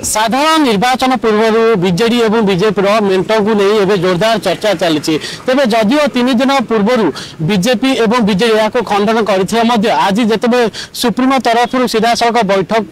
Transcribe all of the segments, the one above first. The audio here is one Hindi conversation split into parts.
साधारण निर्वाचन पूर्व बीजेडी और बीजेपी मेंट को नहीं एवं जोरदार चर्चा चली तेज जदिव 3 दिन पूर्व बीजेपी और बीजेडी या खंडन कर आज जिते सुप्रीमो तरफ सीधा सड़क बैठक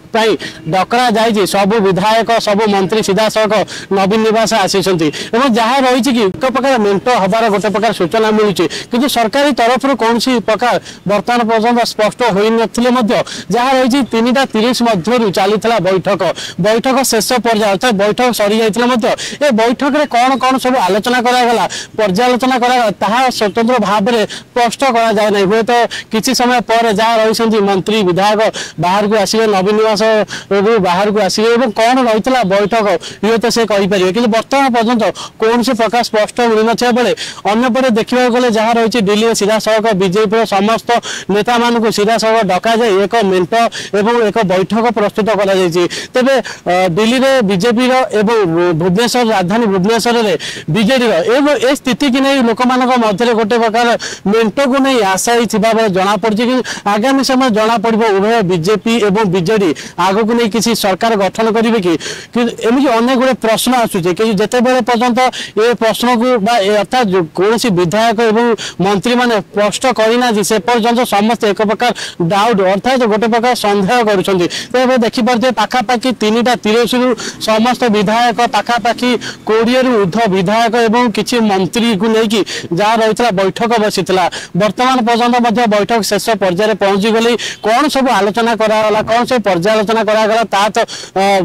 डकरा जाए सबू विधायक सबू मंत्री सीधा सड़क नवीन निवास आसी जहाँ रही कि एक प्रकार मेंट हबार गोटे प्रकार सूचना मिलूँ कि सरकारी तरफ कौन प्रकार बर्तमान पर्यटन स्पष्ट हो नथिले जहाँ रही 3:30 मध्य चली बैठक शेष पर्याय अर्थात बैठक सरी जाइए ए बैठक में कौन कौन सब आलोचना करागला पर्यालोचना करागला स्वतंत्र भाव में स्पष्ट करा जाए ना हुए तो किसी समय पर जहाँ रही मंत्री विधायक बाहर को आसवे नवीन निवास बाहर को आसवे कौन रही बैठक ये तो से कहीपर कि बर्तमान पर्यंत कौन से प्रकार स्पष्ट मिल ना बेले अंपटे देखा गले जहाँ रही दिल्ली सीधा सड़क बीजेपी समस्त नेता मान सीधा सड़क डक जाए एक मेंट और एक बैठक प्रस्तुत कर तेरे दिल्ली में बीजेपी भुवनेश्वर राजधानी भुवनेश्वर में बीजेडी स्थिति की नहीं लोक मध्य गोटे प्रकार मेंट को नहीं आशायी जना पड़ी कि आगामी समय जना पड़ उभय बीजेपी और बीजेडी आग को नहीं किसी सरकार गठन करेंगे कि एमती अनेक गुड़े प्रश्न आसूचे कि जिते बड़े पर्यंत ये प्रश्न को अर्थात कौन विधायक और मंत्री मैंने स्पष्ट करना से पर्यंत समस्त एक प्रकार डाउट अर्थात गोटे प्रकार सन्देह कर देखिपे पाखापाखि 3:30 समस्त विधायक पाखापाखि 20 रु ऊर्ध विधायक और किसी मंत्री को लेकिन जहाँ रही बैठक बसी वर्तमान पर्यंत बैठक शेष पर्यायर पहुंची गली कौन सब आलोचना करागला कौन सब पर्यालोचना करागला ता तो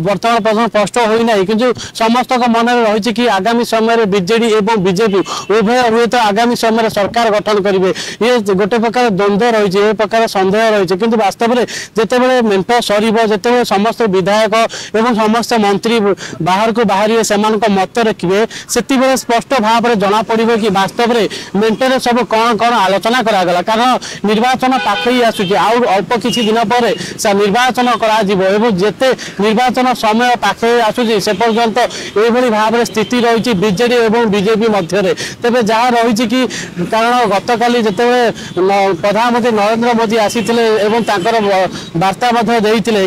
वर्तमान पर्यंत स्पष्ट होना कि समस्त मन में रही कि आगामी समय बीजेडी और बीजेपी उभय हुए तो आगामी समय सरकार गठन करेंगे ये गोटे प्रकार द्वंद्व रही है प्रकार सन्देह रही है कि वास्तव में जिते मेंट सर समस्त विधायक एवं समस्त मंत्री बाहर को बाहर से मत रखिए से स्पष्ट भाव में जना पड़े कि वास्तव में मेंटर सब कौन कौन आलोचना करागला कारण निर्वाचन पाखई आसूची अल्प किसी दिन पर निर्वाचन करते निर्वाचन समय पाखई आसूची से पर्यंत ये भाव में स्थिति रही बीजेडी और बीजेपी मध्य तेज जहाँ रही कि कारण गत काली जिते प्रधानमंत्री नरेंद्र मोदी आसी वार्ता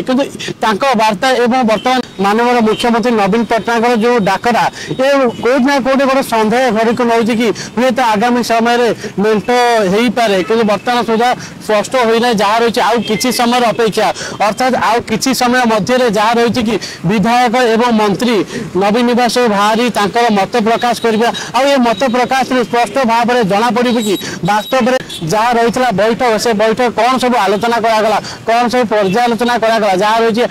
कि वार्ता एवं बर्तमान माननीय मुख्यमंत्री नवीन पट्टनायक जो डाकरा ये कौट ना कौट गोटे सन्देह घर को नौ कि हूँ तो आगामी समय मेंट हो पारे कि बर्तमान सुधा स्पष्ट होना जहाँ रही आउ कि समय अपेक्षा अर्थात आउ कि समय मध्य जहाँ रही कि विधायक एवं मंत्री नवीन निवास बाहरी मत प्रकाश करें मत प्रकाश स्पष्ट भाव में जना पड़े कि वास्तव में जहाँ रही बैठक से बैठक कौन सब आलोचना करागला कौन सब पर्यालोचना करागला जहाँ रही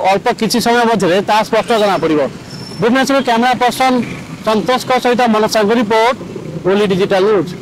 अल्प किसी समय मध्य स्पष्ट जना पड़ भुवनेश्वर कैमरा पर्सन संतोष सहित मनोज रिपोर्ट ओली डिजिटल न्यूज।